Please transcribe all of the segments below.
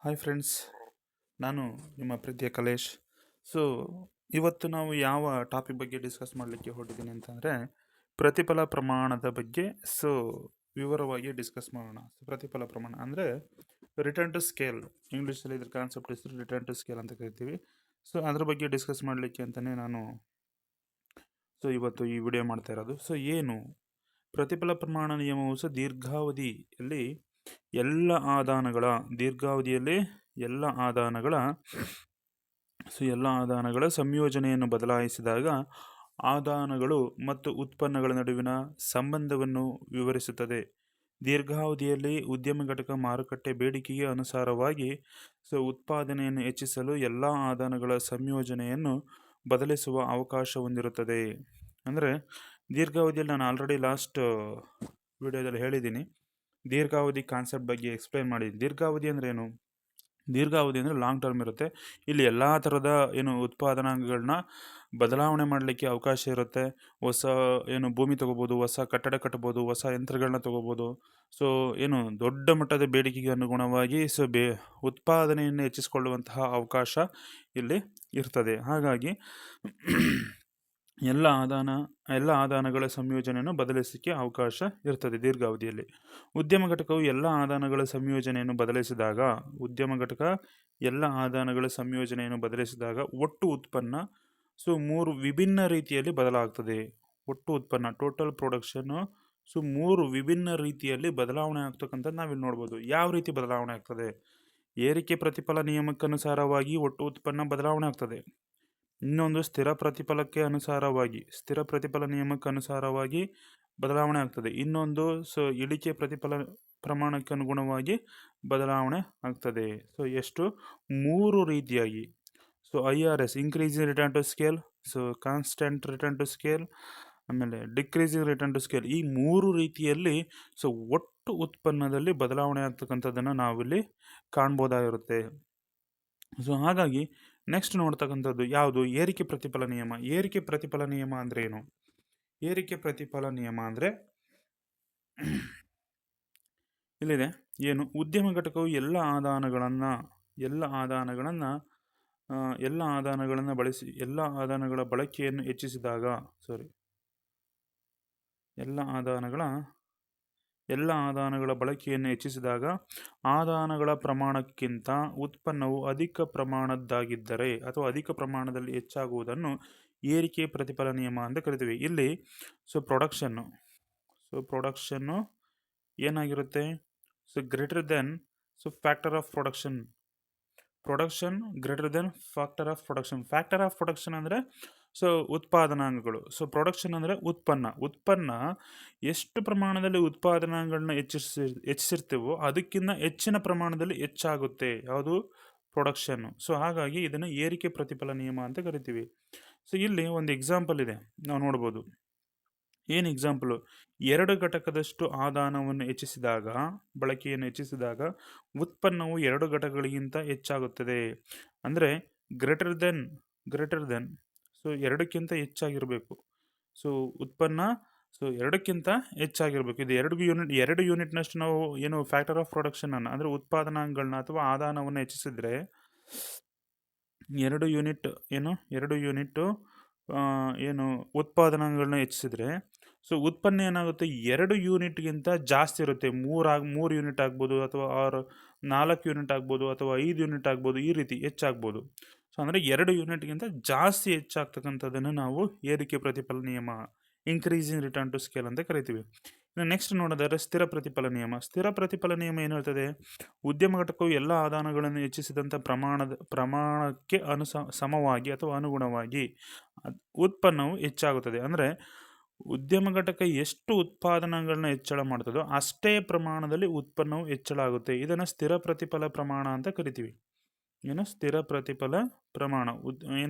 Hi friends, ನಾನು ನಿಮ್ಮ ಪ್ರೀತಿಯ ಕಲೇಶ್. ಸೊ ಇವತ್ತು ನಾವು ಯಾವ ಟಾಪಿಕ್ ಬಗ್ಗೆ ಡಿಸ್ಕಸ್ ಮಾಡಲಿಕ್ಕೆ ಹೊರಟಿದ್ದೀನಿ ಅಂತಂದರೆ ಪ್ರತಿಫಲ ಪ್ರಮಾಣದ ಬಗ್ಗೆ. ಸೊ ವಿವರವಾಗಿ ಡಿಸ್ಕಸ್ ಮಾಡೋಣ. ಪ್ರತಿಫಲ ಪ್ರಮಾಣ ಅಂದರೆ ರಿಟರ್ನ್ ಟು ಸ್ಕೇಲ್. ಇಂಗ್ಲೀಷಲ್ಲಿ ಇದ್ರ ಕಾನ್ಸೆಪ್ಟ್ ಹೆಸರು ರಿಟರ್ನ್ ಟು ಸ್ಕೇಲ್ ಅಂತ ಕರಿತೀವಿ. ಸೊ ಅದ್ರ ಬಗ್ಗೆ ಡಿಸ್ಕಸ್ ಮಾಡಲಿಕ್ಕೆ ಅಂತಲೇ ನಾನು ಇವತ್ತು ಈ ವಿಡಿಯೋ ಮಾಡ್ತಾ ಇರೋದು. ಸೊ ಏನು ಪ್ರತಿಫಲ ಪ್ರಮಾಣ ನಿಯಮವು ಸಹ ದೀರ್ಘಾವಧಿಯಲ್ಲಿ ಎಲ್ಲ ಆದಾನಗಳ ಸಂಯೋಜನೆಯನ್ನು ಬದಲಾಯಿಸಿದಾಗ ಆದಾನಗಳು ಮತ್ತು ಉತ್ಪನ್ನಗಳ ನಡುವಿನ ಸಂಬಂಧವನ್ನು ವಿವರಿಸುತ್ತದೆ. ದೀರ್ಘಾವಧಿಯಲ್ಲಿ ಉದ್ಯಮ ಘಟಕ ಮಾರುಕಟ್ಟೆ ಬೇಡಿಕೆಗೆ ಅನುಸಾರವಾಗಿ ಉತ್ಪಾದನೆಯನ್ನು ಹೆಚ್ಚಿಸಲು ಎಲ್ಲ ಆದಾನಗಳ ಸಂಯೋಜನೆಯನ್ನು ಬದಲಿಸುವ ಅವಕಾಶ ಹೊಂದಿರುತ್ತದೆ. ಅಂದರೆ ದೀರ್ಘಾವಧಿಯಲ್ಲಿ ನಾನು ಆಲ್ರೆಡಿ ಲಾಸ್ಟ್ ವಿಡಿಯೋದಲ್ಲಿ ಹೇಳಿದ್ದೀನಿ. ದೀರ್ಘಾವಧಿ ಕಾನ್ಸೆಪ್ಟ್ ಬಗ್ಗೆ ಎಕ್ಸ್ಪ್ಲೈನ್ ಮಾಡಿದ್ದೀನಿ. ದೀರ್ಘಾವಧಿ ಅಂದರೆ ಏನು? ದೀರ್ಘಾವಧಿ ಅಂದರೆ ಲಾಂಗ್ ಟರ್ಮ್ ಇರುತ್ತೆ. ಇಲ್ಲಿ ಎಲ್ಲ ಥರದ ಉತ್ಪಾದನಾಂಗಗಳನ್ನ ಬದಲಾವಣೆ ಮಾಡಲಿಕ್ಕೆ ಅವಕಾಶ ಇರುತ್ತೆ. ಹೊಸ ಭೂಮಿ ತೊಗೋಬೋದು, ಹೊಸ ಕಟ್ಟಡ ಕಟ್ಬೋದು, ಹೊಸ ಯಂತ್ರಗಳನ್ನ ತೊಗೋಬೋದು. ಸೊ ದೊಡ್ಡ ಮಟ್ಟದ ಬೇಡಿಕೆಗೆ ಅನುಗುಣವಾಗಿ ಉತ್ಪಾದನೆಯನ್ನು ಹೆಚ್ಚಿಸಿಕೊಳ್ಳುವಂತಹ ಅವಕಾಶ ಇಲ್ಲಿ ಇರ್ತದೆ. ಹಾಗಾಗಿ ಎಲ್ಲ ಆದಾನಗಳ ಸಂಯೋಜನೆಯನ್ನು ಬದಲಿಸಲಿಕ್ಕೆ ಅವಕಾಶ ಇರ್ತದೆ ದೀರ್ಘಾವಧಿಯಲ್ಲಿ. ಉದ್ಯಮ ಘಟಕವು ಎಲ್ಲ ಆದಾನಗಳ ಸಂಯೋಜನೆಯನ್ನು ಬದಲಿಸಿದಾಗ ಒಟ್ಟು ಉತ್ಪನ್ನ ಮೂರು ವಿಭಿನ್ನ ರೀತಿಯಲ್ಲಿ ಬದಲಾಗ್ತದೆ. ಒಟ್ಟು ಉತ್ಪನ್ನ ಟೋಟಲ್ ಪ್ರೊಡಕ್ಷನ್ನು ಮೂರು ವಿಭಿನ್ನ ರೀತಿಯಲ್ಲಿ ಬದಲಾವಣೆ ಆಗ್ತಕ್ಕಂಥದ್ದು ನಾವಿಲ್ಲಿ ನೋಡ್ಬೋದು. ಯಾವ ರೀತಿ ಬದಲಾವಣೆ ಆಗ್ತದೆ? ಏರಿಕೆ ಪ್ರತಿಫಲ ನಿಯಮಕ್ಕನುಸಾರವಾಗಿ ಒಟ್ಟು ಉತ್ಪನ್ನ ಬದಲಾವಣೆ ಆಗ್ತದೆ. ಇನ್ನೊಂದು ಸ್ಥಿರ ಪ್ರತಿಫಲ ನಿಯಮಕ್ಕನುಸಾರವಾಗಿ ಬದಲಾವಣೆ ಆಗ್ತದೆ. ಇನ್ನೊಂದು ಇಳಿಕೆ ಪ್ರತಿಫಲ ಪ್ರಮಾಣಕ್ಕೆ ಅನುಗುಣವಾಗಿ ಬದಲಾವಣೆ ಆಗ್ತದೆ. ಎಷ್ಟು? ಮೂರು ರೀತಿಯಾಗಿ. IRS increasing return to scale, constant return to scale, ಆಮೇಲೆ ಡಿಕ್ರೀಸಿಂಗ್ ರಿಟರ್ನ್ ಟು ಸ್ಕೇಲ್. ಈ ಮೂರು ರೀತಿಯಲ್ಲಿ ಒಟ್ಟು ಉತ್ಪನ್ನದಲ್ಲಿ ಬದಲಾವಣೆ ಆಗ್ತಕ್ಕಂಥದ್ದನ್ನು ನಾವಿಲ್ಲಿ ಕಾಣ್ಬೋದಾಗಿರುತ್ತೆ. ಹಾಗಾಗಿ ನೆಕ್ಸ್ಟ್ ನೋಡ್ತಕ್ಕಂಥದ್ದು ಯಾವುದು? ಏರಿಕೆ ಪ್ರತಿಫಲ ನಿಯಮ. ಏರಿಕೆ ಪ್ರತಿಫಲ ನಿಯಮ ಅಂದರೆ ಏನು? ಏರಿಕೆ ಪ್ರತಿಫಲ ನಿಯಮ ಅಂದರೆ ಇಲ್ಲಿದೆ. ಉದ್ಯಮ ಘಟಕವು ಎಲ್ಲ ಆದಾನಗಳ ಬಳಕೆಯನ್ನು ಹೆಚ್ಚಿಸಿದಾಗ ಆದಾನಗಳ ಪ್ರಮಾಣಕ್ಕಿಂತ ಉತ್ಪನ್ನವು ಅಧಿಕ ಪ್ರಮಾಣದ್ದಾಗಿದ್ದರೆ ಅಥವಾ ಅಧಿಕ ಪ್ರಮಾಣದಲ್ಲಿ ಹೆಚ್ಚಾಗುವುದನ್ನು ಏರಿಕೆ ಪ್ರತಿಫಲ ನಿಯಮ ಅಂತ ಕರಿತೀವಿ. ಇಲ್ಲಿ ಪ್ರೊಡಕ್ಷನ್ನು ಏನಾಗಿರುತ್ತೆ? Greater than factor of production. Greater than factor of production. Factor of production ಅಂದರೆ ಉತ್ಪಾದನಾಂಗಗಳು. ಪ್ರೊಡಕ್ಷನ್ ಅಂದರೆ ಉತ್ಪನ್ನ ಎಷ್ಟು ಪ್ರಮಾಣದಲ್ಲಿ ಉತ್ಪಾದನಾಂಗಗಳನ್ನ ಹೆಚ್ಚಿಸಿರ್ತೀವೋ ಅದಕ್ಕಿಂತ ಹೆಚ್ಚಿನ ಪ್ರಮಾಣದಲ್ಲಿ ಹೆಚ್ಚಾಗುತ್ತೆ. ಯಾವುದು? ಪ್ರೊಡಕ್ಷನ್ನು. ಹಾಗಾಗಿ ಇದನ್ನು ಏರಿಕೆ ಪ್ರತಿಫಲ ನಿಯಮ ಅಂತ ಕರಿತೀವಿ. ಇಲ್ಲಿ ಒಂದು ಎಕ್ಸಾಂಪಲ್ ಇದೆ, ನಾವು ನೋಡ್ಬೋದು. ಏನು ಎಕ್ಸಾಂಪಲು? 2 ಘಟಕದಷ್ಟು ಆದಾನವನ್ನು ಬಳಕೆಯನ್ನು ಹೆಚ್ಚಿಸಿದಾಗ ಉತ್ಪನ್ನವು 2 ಘಟಕಗಳಿಗಿಂತ ಹೆಚ್ಚಾಗುತ್ತದೆ. ಅಂದರೆ ಗ್ರೇಟರ್ ದೆನ್ 2ಕ್ಕಿಂತ ಹೆಚ್ಚಾಗಿರಬೇಕು. ಉತ್ಪನ್ನ 2ಕ್ಕಿಂತ ಹೆಚ್ಚಾಗಿರಬೇಕು. ಇದು 2 ಯೂನಿಟ್ನಷ್ಟು ನಾವು ಫ್ಯಾಕ್ಟರ್ ಆಫ್ ಪ್ರೊಡಕ್ಷನ್ ಅನ್ನು ಅಂದರೆ ಉತ್ಪಾದನಾಂಗಗಳನ್ನ ಅಥವಾ ಆದಾನವನ್ನು ಹೆಚ್ಚಿಸಿದ್ರೆ 2 ಯೂನಿಟ್ ಉತ್ಪಾದನಾಂಗಗಳನ್ನ ಹೆಚ್ಚಿಸಿದ್ರೆ ಉತ್ಪನ್ನ ಏನಾಗುತ್ತೆ? 2 ಯೂನಿಟ್ಗಿಂತ ಜಾಸ್ತಿ ಇರುತ್ತೆ. 3 ಯೂನಿಟ್ ಆಗ್ಬೋದು, ಅಥವಾ 4 ಯೂನಿಟ್ ಆಗ್ಬೋದು, ಅಥವಾ 5 ಯೂನಿಟ್ ಆಗ್ಬೋದು. ಈ ರೀತಿ ಹೆಚ್ಚಾಗ್ಬೋದು. ಅಂದರೆ 2 ಯೂನಿಟ್ಗಿಂತ ಜಾಸ್ತಿ ಹೆಚ್ಚಾಗ್ತಕ್ಕಂಥದ್ದನ್ನು ನಾವು ಏರಿಕೆ ಪ್ರತಿಫಲ ನಿಯಮ, ಇನ್ಕ್ರೀಸಿಂಗ್ ರಿಟರ್ನ್ ಟು ಸ್ಕೇಲ್ ಅಂತ ಕರಿತೀವಿ. ಇನ್ನು ನೆಕ್ಸ್ಟ್ ನೋಡೋದಾದ್ರೆ ಸ್ಥಿರ ಪ್ರತಿಫಲ ನಿಯಮ. ಸ್ಥಿರ ಪ್ರತಿಫಲ ನಿಯಮ ಏನು ಹೇಳ್ತದೆ? ಉದ್ಯಮ ಘಟಕವು ಎಲ್ಲ ಆದಾನಗಳನ್ನು ಹೆಚ್ಚಿಸಿದಂಥ ಪ್ರಮಾಣಕ್ಕೆ ಸಮವಾಗಿ ಅಥವಾ ಅನುಗುಣವಾಗಿ ಉತ್ಪನ್ನವು ಹೆಚ್ಚಾಗುತ್ತದೆ. ಅಂದರೆ ಉದ್ಯಮ ಘಟಕ ಎಷ್ಟು ಉತ್ಪಾದನೆಗಳನ್ನ ಹೆಚ್ಚಳ ಮಾಡ್ತದೋ ಅಷ್ಟೇ ಪ್ರಮಾಣದಲ್ಲಿ ಉತ್ಪನ್ನವು ಹೆಚ್ಚಳ ಆಗುತ್ತೆ. ಇದನ್ನು ಸ್ಥಿರ ಪ್ರತಿಫಲ ಪ್ರಮಾಣ ಅಂತ ಕರಿತೀವಿ. ಸ್ಥಿರ ಪ್ರತಿಫಲ ಪ್ರಮಾಣ.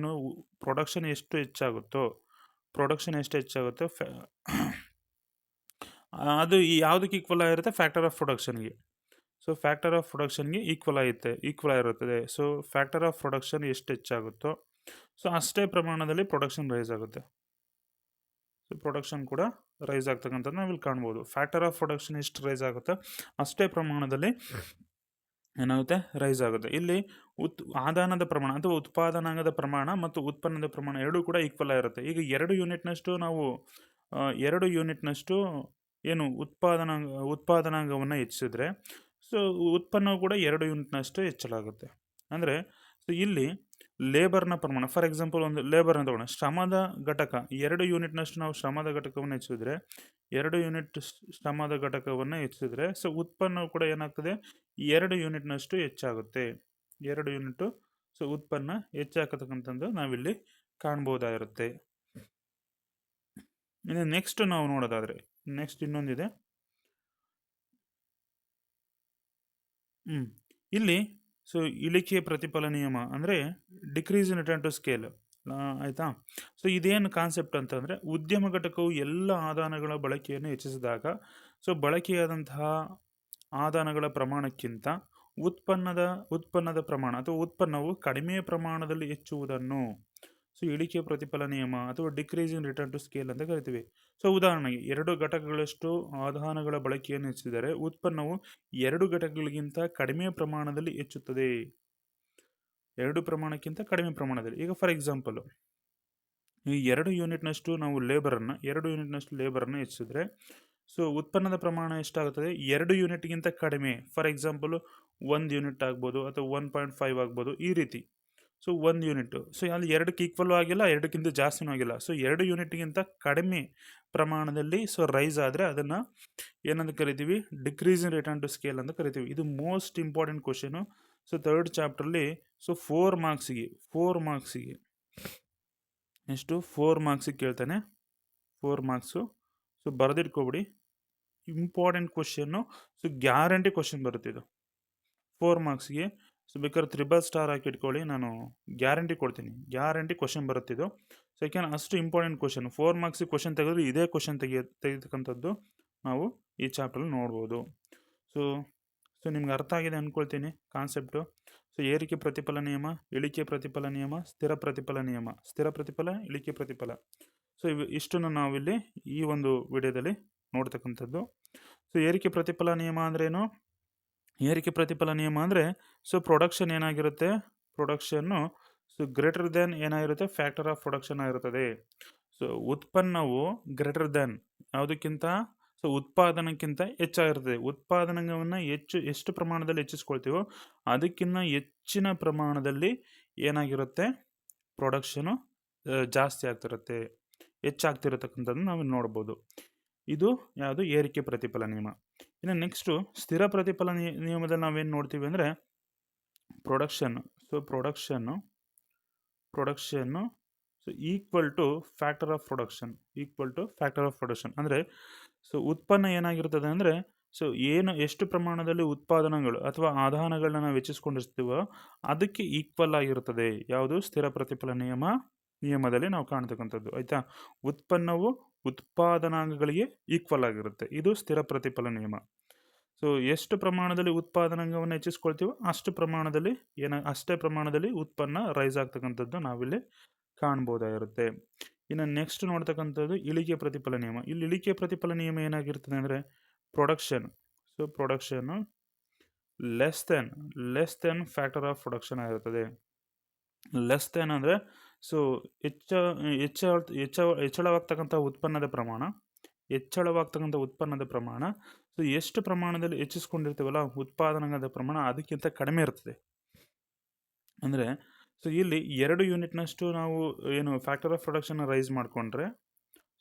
ಪ್ರೊಡಕ್ಷನ್ ಎಷ್ಟು ಹೆಚ್ಚಾಗುತ್ತೋ ಅದು ಯಾವುದಕ್ಕೆ ಈಕ್ವಲ್ ಆಗಿರುತ್ತೆ? ಫ್ಯಾಕ್ಟರ್ ಆಫ್ ಪ್ರೊಡಕ್ಷನ್ಗೆ. ಫ್ಯಾಕ್ಟರ್ ಆಫ್ ಪ್ರೊಡಕ್ಷನ್ಗೆ ಈಕ್ವಲ್ ಆಗಿರುತ್ತದೆ. ಫ್ಯಾಕ್ಟರ್ ಆಫ್ ಪ್ರೊಡಕ್ಷನ್ ಎಷ್ಟು ಹೆಚ್ಚಾಗುತ್ತೋ ಅಷ್ಟೇ ಪ್ರಮಾಣದಲ್ಲಿ ಪ್ರೊಡಕ್ಷನ್ ರೈಸ್ ಆಗುತ್ತೆ. ಪ್ರೊಡಕ್ಷನ್ ಕೂಡ ರೈಸ್ ಆಗ್ತಕ್ಕಂಥದ್ದು ನಾವಿಲ್ಲಿ ಕಾಣ್ಬೋದು. ಫ್ಯಾಕ್ಟರ್ ಆಫ್ ಪ್ರೊಡಕ್ಷನ್ ಎಷ್ಟು ರೈಸ್ ಆಗುತ್ತೋ ಅಷ್ಟೇ ಪ್ರಮಾಣದಲ್ಲಿ ಏನಾಗುತ್ತೆ, ರೈಸ್ ಆಗುತ್ತೆ. ಇಲ್ಲಿ ಆದಾನದ ಪ್ರಮಾಣ ಅಥವಾ ಉತ್ಪಾದನಾಂಗದ ಪ್ರಮಾಣ ಮತ್ತು ಉತ್ಪನ್ನದ ಪ್ರಮಾಣ ಎರಡೂ ಕೂಡ ಈಕ್ವಲ್ ಆಗಿರುತ್ತೆ. ಈಗ 2 ಯೂನಿಟ್ನಷ್ಟು ನಾವು 2 ಯೂನಿಟ್ನಷ್ಟು ಏನು ಉತ್ಪಾದನಾಂಗವನ್ನು ಹೆಚ್ಚಿಸಿದ್ರೆ ಸೊ ಉತ್ಪನ್ನವು ಕೂಡ 2 ಯೂನಿಟ್ನಷ್ಟು ಹೆಚ್ಚಲಾಗುತ್ತೆ. ಅಂದರೆ ಸೊ ಇಲ್ಲಿ ಲೇಬರ್ನ ಪ್ರಮಾಣ, ಫಾರ್ ಎಕ್ಸಾಂಪಲ್ ಒಂದು ಲೇಬರ್ನ ತಗೋಣ, ಶ್ರಮದ ಘಟಕ 2 ಯೂನಿಟ್ನಷ್ಟು ನಾವು ಶ್ರಮದ ಘಟಕವನ್ನು ಹೆಚ್ಚಿಸಿದ್ರೆ 2 ಯೂನಿಟ್ ಶ್ರಮದ ಘಟಕವನ್ನು ಹೆಚ್ಚಿಸಿದ್ರೆ ಸೊ ಉತ್ಪನ್ನವು ಕೂಡ ಏನಾಗ್ತದೆ 2 ಯೂನಿಟ್ನಷ್ಟು ಹೆಚ್ಚಾಗುತ್ತೆ. 2 ಯೂನಿಟ್ ಸೊ ಉತ್ಪನ್ನ ಹೆಚ್ಚಾಗತಕ್ಕಂಥದ್ದು ನಾವಿಲ್ಲಿ ಕಾಣ್ಬೋದಾಗಿರುತ್ತೆ. ಇನ್ನು ನೆಕ್ಸ್ಟ್ ನಾವು ನೋಡೋದಾದ್ರೆ ನೆಕ್ಸ್ಟ್ ಇನ್ನೊಂದಿದೆ. ಇಲ್ಲಿ ಸೊ ಇಳಿಕೆ ಪ್ರತಿಫಲ ನಿಯಮ ಅಂದರೆ decrease in return to scale, ಆಯಿತಾ. ಸೊ ಇದೇನು ಕಾನ್ಸೆಪ್ಟ್ ಅಂತಂದರೆ ಉದ್ಯಮ ಘಟಕವು ಎಲ್ಲ ಆದಾನಗಳ ಬಳಕೆಯನ್ನು ಹೆಚ್ಚಿಸಿದಾಗ ಸೊ ಬಳಕೆಯಾದಂತಹ ಆದಾನಗಳ ಪ್ರಮಾಣಕ್ಕಿಂತ ಉತ್ಪನ್ನದ ಪ್ರಮಾಣ ಅಥವಾ ಉತ್ಪನ್ನವು ಕಡಿಮೆ ಪ್ರಮಾಣದಲ್ಲಿ ಹೆಚ್ಚುವುದನ್ನು ಸೊ ಇಳಿಕೆ ಪ್ರತಿಫಲ ನಿಯಮ ಅಥವಾ decrease in return to scale ಅಂತ ಕರಿತೀವಿ. ಸೊ ಉದಾಹರಣೆಗೆ 2 ಘಟಕಗಳಷ್ಟು ಆದಾನಗಳ ಬಳಕೆಯನ್ನು ಹೆಚ್ಚಿಸಿದರೆ ಉತ್ಪನ್ನವು 2 ಘಟಕಗಳಿಗಿಂತ ಕಡಿಮೆ ಪ್ರಮಾಣದಲ್ಲಿ ಹೆಚ್ಚುತ್ತದೆ. 2 ಪ್ರಮಾಣಕ್ಕಿಂತ ಕಡಿಮೆ ಪ್ರಮಾಣದಲ್ಲಿ. ಈಗ ಫಾರ್ ಎಕ್ಸಾಂಪಲ್ ಈ 2 ಯೂನಿಟ್ನಷ್ಟು ನಾವು 2 ಯೂನಿಟ್ನಷ್ಟು ಲೇಬರನ್ನು ಹೆಚ್ಚಿಸಿದ್ರೆ ಸೊ ಉತ್ಪನ್ನದ ಪ್ರಮಾಣ ಎಷ್ಟಾಗುತ್ತದೆ, 2 ಯೂನಿಟ್ಗಿಂತ ಕಡಿಮೆ. ಫಾರ್ ಎಕ್ಸಾಂಪಲ್ 1 ಯೂನಿಟ್ ಆಗ್ಬೋದು ಅಥವಾ 1.5 ಆಗ್ಬೋದು, ಈ ರೀತಿ. ಸೊ 1 ಯೂನಿಟ್ ಸೊ ಅಲ್ಲಿ 2ಕ್ಕೆ ಈಕ್ವಲ್ ಆಗಿಲ್ಲ, 2ಕ್ಕಿಂತ ಜಾಸ್ತಿನೂ ಆಗಿಲ್ಲ. ಸೊ 2 ಯೂನಿಟ್ಗಿಂತ ಕಡಿಮೆ ಪ್ರಮಾಣದಲ್ಲಿ ಸೊ ರೈಸ್ ಆದರೆ ಅದನ್ನು ಏನಂತ ಕರಿತೀವಿ, decrease in return to scale ಅಂತ ಕರಿತೀವಿ. ಇದು most important question. So 3rd ಚಾಪ್ಟ್ರಲ್ಲಿ ಸೊ 4 ಮಾರ್ಕ್ಸಿಗೆ ಎಷ್ಟು 4 ಮಾರ್ಕ್ಸಿಗೆ ಕೇಳ್ತಾನೆ. 4 ಮಾರ್ಕ್ಸು. ಸೊ ಬರೆದಿಟ್ಕೊಬಿಡಿ, ಇಂಪಾರ್ಟೆಂಟ್ ಕ್ವಶನ್ನು. ಸೊ ಗ್ಯಾರಂಟಿ ಕ್ವಶನ್ ಬರುತ್ತೆ ಇದು 4 ಮಾರ್ಕ್ಸ್ಗೆ. ಸೊ ಬೇಕಾದ್ರೆ 3 ಸ್ಟಾರ್ ಹಾಕಿ ಇಟ್ಕೊಳ್ಳಿ, ನಾನು ಗ್ಯಾರಂಟಿ ಕೊಡ್ತೀನಿ, ಗ್ಯಾರಂಟಿ ಕ್ವಶನ್ ಬರುತ್ತಿದ್ದು. ಸೊ ಯಾಕೆಂದ್ರೆ ಅಷ್ಟು ಇಂಪಾರ್ಟೆಂಟ್ ಕ್ವಶನ್. 4 ಮಾರ್ಕ್ಸಿಗೆ ಕ್ವಶನ್ ತೆಗೆದ್ರೆ ಇದೇ ಕ್ವಶನ್ ತೆಗೆತಕ್ಕಂಥದ್ದು ನಾವು ಈ ಚಾಪ್ಟ್ರಲ್ಲಿ ನೋಡ್ಬೋದು. ಸೊ ನಿಮ್ಗೆ ಅರ್ಥ ಆಗಿದೆ ಅಂದ್ಕೊಳ್ತೀನಿ ಕಾನ್ಸೆಪ್ಟು. ಸೊ ಏರಿಕೆ ಪ್ರತಿಫಲ ನಿಯಮ, ಇಳಿಕೆ ಪ್ರತಿಫಲ ನಿಯಮ, ಸ್ಥಿರ ಪ್ರತಿಫಲ ನಿಯಮ, ಸ್ಥಿರ ಪ್ರತಿಫಲ, ಇಳಿಕೆ ಪ್ರತಿಫಲ. ಸೊ ಇಷ್ಟನ್ನು ನಾವಿಲ್ಲಿ ಈ ಒಂದು ವಿಡಿಯೋದಲ್ಲಿ ನೋಡ್ತಕ್ಕಂಥದ್ದು. ಸೊ ಏರಿಕೆ ಪ್ರತಿಫಲ ನಿಯಮ ಅಂದ್ರೇನು? ಏರಿಕೆ ಪ್ರತಿಫಲ ನಿಯಮ ಅಂದರೆ ಸೊ ಪ್ರೊಡಕ್ಷನ್ ಏನಾಗಿರುತ್ತೆ, ಪ್ರೊಡಕ್ಷನ್ನು ಸೊ ಗ್ರೇಟರ್ ದೆನ್ ಏನಾಗಿರುತ್ತೆ, ಫ್ಯಾಕ್ಟರ್ ಆಫ್ ಪ್ರೊಡಕ್ಷನ್ ಆಗಿರುತ್ತದೆ. ಸೊ ಉತ್ಪನ್ನವು ಗ್ರೇಟರ್ ದೆನ್ ಯಾವುದಕ್ಕಿಂತ, ಸೊ ಉತ್ಪಾದನಕ್ಕಿಂತ ಹೆಚ್ಚಾಗಿರ್ತದೆ. ಉತ್ಪಾದನವನ್ನು ಎಷ್ಟು ಪ್ರಮಾಣದಲ್ಲಿ ಹೆಚ್ಚಿಸ್ಕೊಳ್ತೀವೋ ಅದಕ್ಕಿಂತ ಹೆಚ್ಚಿನ ಪ್ರಮಾಣದಲ್ಲಿ ಏನಾಗಿರುತ್ತೆ, ಪ್ರೊಡಕ್ಷನು ಜಾಸ್ತಿ ಆಗ್ತಿರುತ್ತೆ, ಹೆಚ್ಚಾಗ್ತಿರತಕ್ಕಂಥದ್ದು ನಾವು ನೋಡ್ಬೋದು. ಇದು ಯಾವುದು, ಏರಿಕೆ ಪ್ರತಿಫಲ ನಿಯಮ. ಇನ್ನು ನೆಕ್ಸ್ಟು ಸ್ಥಿರ ಪ್ರತಿಫಲ ನಿಯಮದಲ್ಲಿ ನಾವೇನು ನೋಡ್ತೀವಿ ಅಂದರೆ production. So production so equal to factor of production ಅಂದರೆ ಸೊ ಉತ್ಪನ್ನ ಏನಾಗಿರ್ತದೆ ಅಂದರೆ ಸೊ ಎಷ್ಟು ಪ್ರಮಾಣದಲ್ಲಿ ಉತ್ಪಾದನೆಗಳು ಅಥವಾ ಆದಾನಗಳನ್ನ ನಾವು ಹೆಚ್ಚಿಸ್ಕೊಂಡಿರ್ತೀವೋ ಅದಕ್ಕೆ ಈಕ್ವಲ್ ಆಗಿರುತ್ತದೆ. ಯಾವುದು, ಸ್ಥಿರ ಪ್ರತಿಫಲ ನಿಯಮದಲ್ಲಿ ನಾವು ಕಾಣ್ತಕ್ಕಂಥದ್ದು, ಆಯಿತಾ. ಉತ್ಪನ್ನವು ಉತ್ಪಾದನಾಂಗಗಳಿಗೆ ಈಕ್ವಲ್ ಆಗಿರುತ್ತೆ, ಇದು ಸ್ಥಿರ ಪ್ರತಿಫಲ ನಿಯಮ. ಸೊ ಎಷ್ಟು ಪ್ರಮಾಣದಲ್ಲಿ ಉತ್ಪಾದನಾಂಗವನ್ನು ಹೆಚ್ಚಿಸ್ಕೊಳ್ತೀವೋ ಅಷ್ಟೇ ಪ್ರಮಾಣದಲ್ಲಿ ಉತ್ಪನ್ನ ರೈಸ್ ಆಗ್ತಕ್ಕಂಥದ್ದು ನಾವಿಲ್ಲಿ ಕಾಣ್ಬೋದಾಗಿರುತ್ತೆ. ಇನ್ನು ನೆಕ್ಸ್ಟ್ ನೋಡ್ತಕ್ಕಂಥದ್ದು ಇಳಿಕೆ ಪ್ರತಿಫಲ ನಿಯಮ. ಇಲ್ಲಿ ಇಳಿಕೆ ಪ್ರತಿಫಲ ನಿಯಮ ಏನಾಗಿರ್ತದೆ ಅಂದರೆ production less than factor of production ಆಗಿರ್ತದೆ. ಲೆಸ್ ದೆನ್ ಅಂದರೆ ಸೊ ಹೆಚ್ಚಳವಾಗ್ತಕ್ಕಂಥ ಉತ್ಪನ್ನದ ಪ್ರಮಾಣ ಸೊ ಎಷ್ಟು ಪ್ರಮಾಣದಲ್ಲಿ ಹೆಚ್ಚಿಸ್ಕೊಂಡಿರ್ತೀವಲ್ಲ ಉತ್ಪಾದನಾಂಗದ ಪ್ರಮಾಣ ಅದಕ್ಕಿಂತ ಕಡಿಮೆ ಇರ್ತದೆ. ಅಂದರೆ ಸೊ ಇಲ್ಲಿ 2 ಯೂನಿಟ್ನಷ್ಟು ನಾವು ಏನು ಫ್ಯಾಕ್ಟರ್ ಆಫ್ ಪ್ರೊಡಕ್ಷನ್ ರೈಸ್ ಮಾಡಿಕೊಂಡ್ರೆ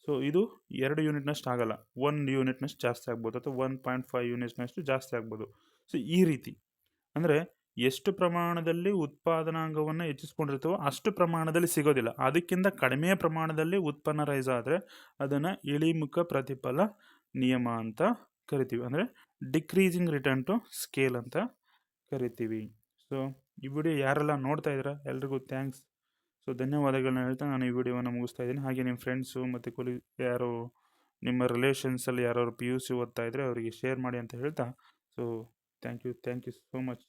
ಸೊ ಇದು 2 ಯೂನಿಟ್ನಷ್ಟು ಆಗಲ್ಲ, 1 ಯೂನಿಟ್ನಷ್ಟು ಜಾಸ್ತಿ ಆಗ್ಬೋದು ಅಥವಾ 1.5 ಯೂನಿಟ್ನಷ್ಟು ಜಾಸ್ತಿ ಆಗ್ಬೋದು. ಸೊ ಈ ರೀತಿ ಅಂದರೆ ಎಷ್ಟು ಪ್ರಮಾಣದಲ್ಲಿ ಉತ್ಪಾದನಾಂಗವನ್ನು ಹೆಚ್ಚಿಸ್ಕೊಂಡಿರ್ತೀವೋ ಅಷ್ಟು ಪ್ರಮಾಣದಲ್ಲಿ ಸಿಗೋದಿಲ್ಲ, ಅದಕ್ಕಿಂತ ಕಡಿಮೆ ಪ್ರಮಾಣದಲ್ಲಿ ಉತ್ಪನ್ನ ರೈಸ್ ಆದರೆ ಅದನ್ನು ಇಳಿಮುಖ ಪ್ರತಿಫಲ ನಿಯಮ ಅಂತ ಕರಿತೀವಿ, ಅಂದರೆ ಡಿಕ್ರೀಸಿಂಗ್ ರಿಟರ್ನ್ ಟು ಸ್ಕೇಲ್ ಅಂತ ಕರಿತೀವಿ. ಸೊ ಈ ವಿಡಿಯೋ ಯಾರೆಲ್ಲ ನೋಡ್ತಾ ಇದ್ದೀರಾ ಎಲ್ರಿಗೂ ಥ್ಯಾಂಕ್ಸ್. ಸೊ ಧನ್ಯವಾದಗಳನ್ನ ಹೇಳ್ತಾ ನಾನು ಈ ವಿಡಿಯೋವನ್ನು ಮುಗಿಸ್ತಾ ಇದ್ದೀನಿ. ಹಾಗೆ ನಿಮ್ಮ ಫ್ರೆಂಡ್ಸು ಮತ್ತು ಯಾರು ನಿಮ್ಮ ರಿಲೇಷನ್ಸಲ್ಲಿ ಯಾರು PUC ಓದ್ತಾ ಇದ್ದರೆ ಅವರಿಗೆ ಶೇರ್ ಮಾಡಿ ಅಂತ ಹೇಳ್ತಾ so thank you so much.